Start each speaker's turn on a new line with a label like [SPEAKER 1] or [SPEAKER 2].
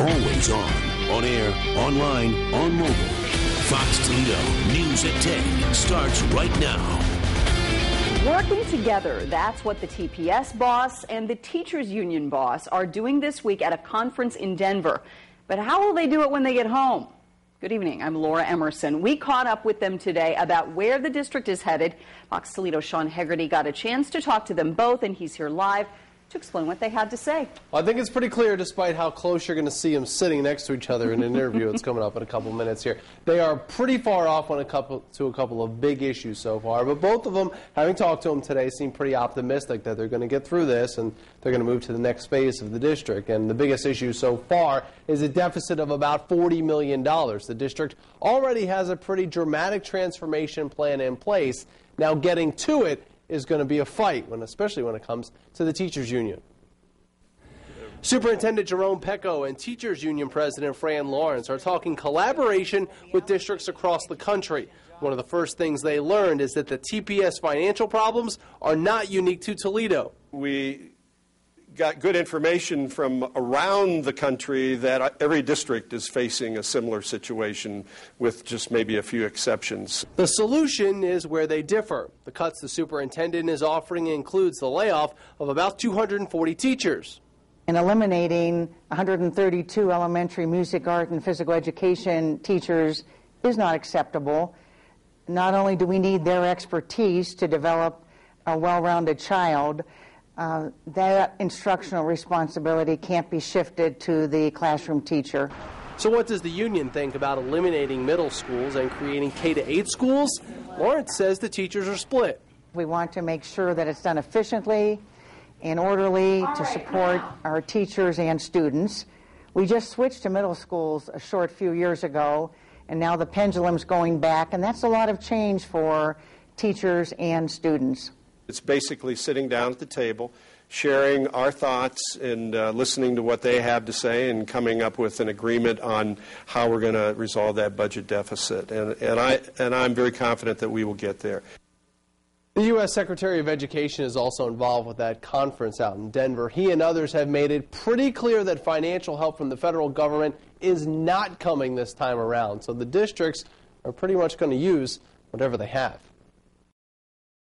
[SPEAKER 1] Always on air, online, on mobile. Fox Toledo News at 10 starts right now.
[SPEAKER 2] Working together, that's what the TPS boss and the teachers union boss are doing this week at a conference in Denver. But how will they do it when they get home? Good evening, I'm Laura Emerson. We caught up with them today about where the district is headed. Fox Toledo's Sean Hegarty got a chance to talk to them both, and he's here live to explain what they had to say.
[SPEAKER 3] Well, I think it's pretty clear, despite how close you're going to see them sitting next to each other in an interview that's coming up in a couple minutes here. They are pretty far off on a couple of big issues so far, but both of them, having talked to them today, seem pretty optimistic that they're going to get through this and they're going to move to the next phase of the district. And the biggest issue so far is a deficit of about $40 million. The district already has a pretty dramatic transformation plan in place. Now getting to it is going to be a fight, especially when it comes to the teachers union. Superintendent Jerome Pecko and teachers union president Fran Lawrence are talking collaboration with districts across the country. One of the first things they learned is that the TPS financial problems are not unique to Toledo.
[SPEAKER 4] We got good information from around the country that every district is facing a similar situation with just maybe a few exceptions.
[SPEAKER 3] The solution is where they differ. The cuts the superintendent is offering includes the layoff of about 240 teachers.
[SPEAKER 5] And eliminating 132 elementary music, art, and physical education teachers is not acceptable. Not only do we need their expertise to develop a well-rounded child, that instructional responsibility can't be shifted to the classroom teacher.
[SPEAKER 3] So what does the union think about eliminating middle schools and creating K-8 schools? Lawrence says the teachers are split.
[SPEAKER 5] We want to make sure that it's done efficiently and orderly to support our teachers and students. We just switched to middle schools a short few years ago, and now the pendulum's going back, and that's a lot of change for teachers and students.
[SPEAKER 4] It's basically sitting down at the table, sharing our thoughts and listening to what they have to say and coming up with an agreement on how we're going to resolve that budget deficit. And I'm very confident that we will get there.
[SPEAKER 3] The U.S. Secretary of Education is also involved with that conference out in Denver. He and others have made it pretty clear that financial help from the federal government is not coming this time around. So the districts are pretty much going to use whatever they have.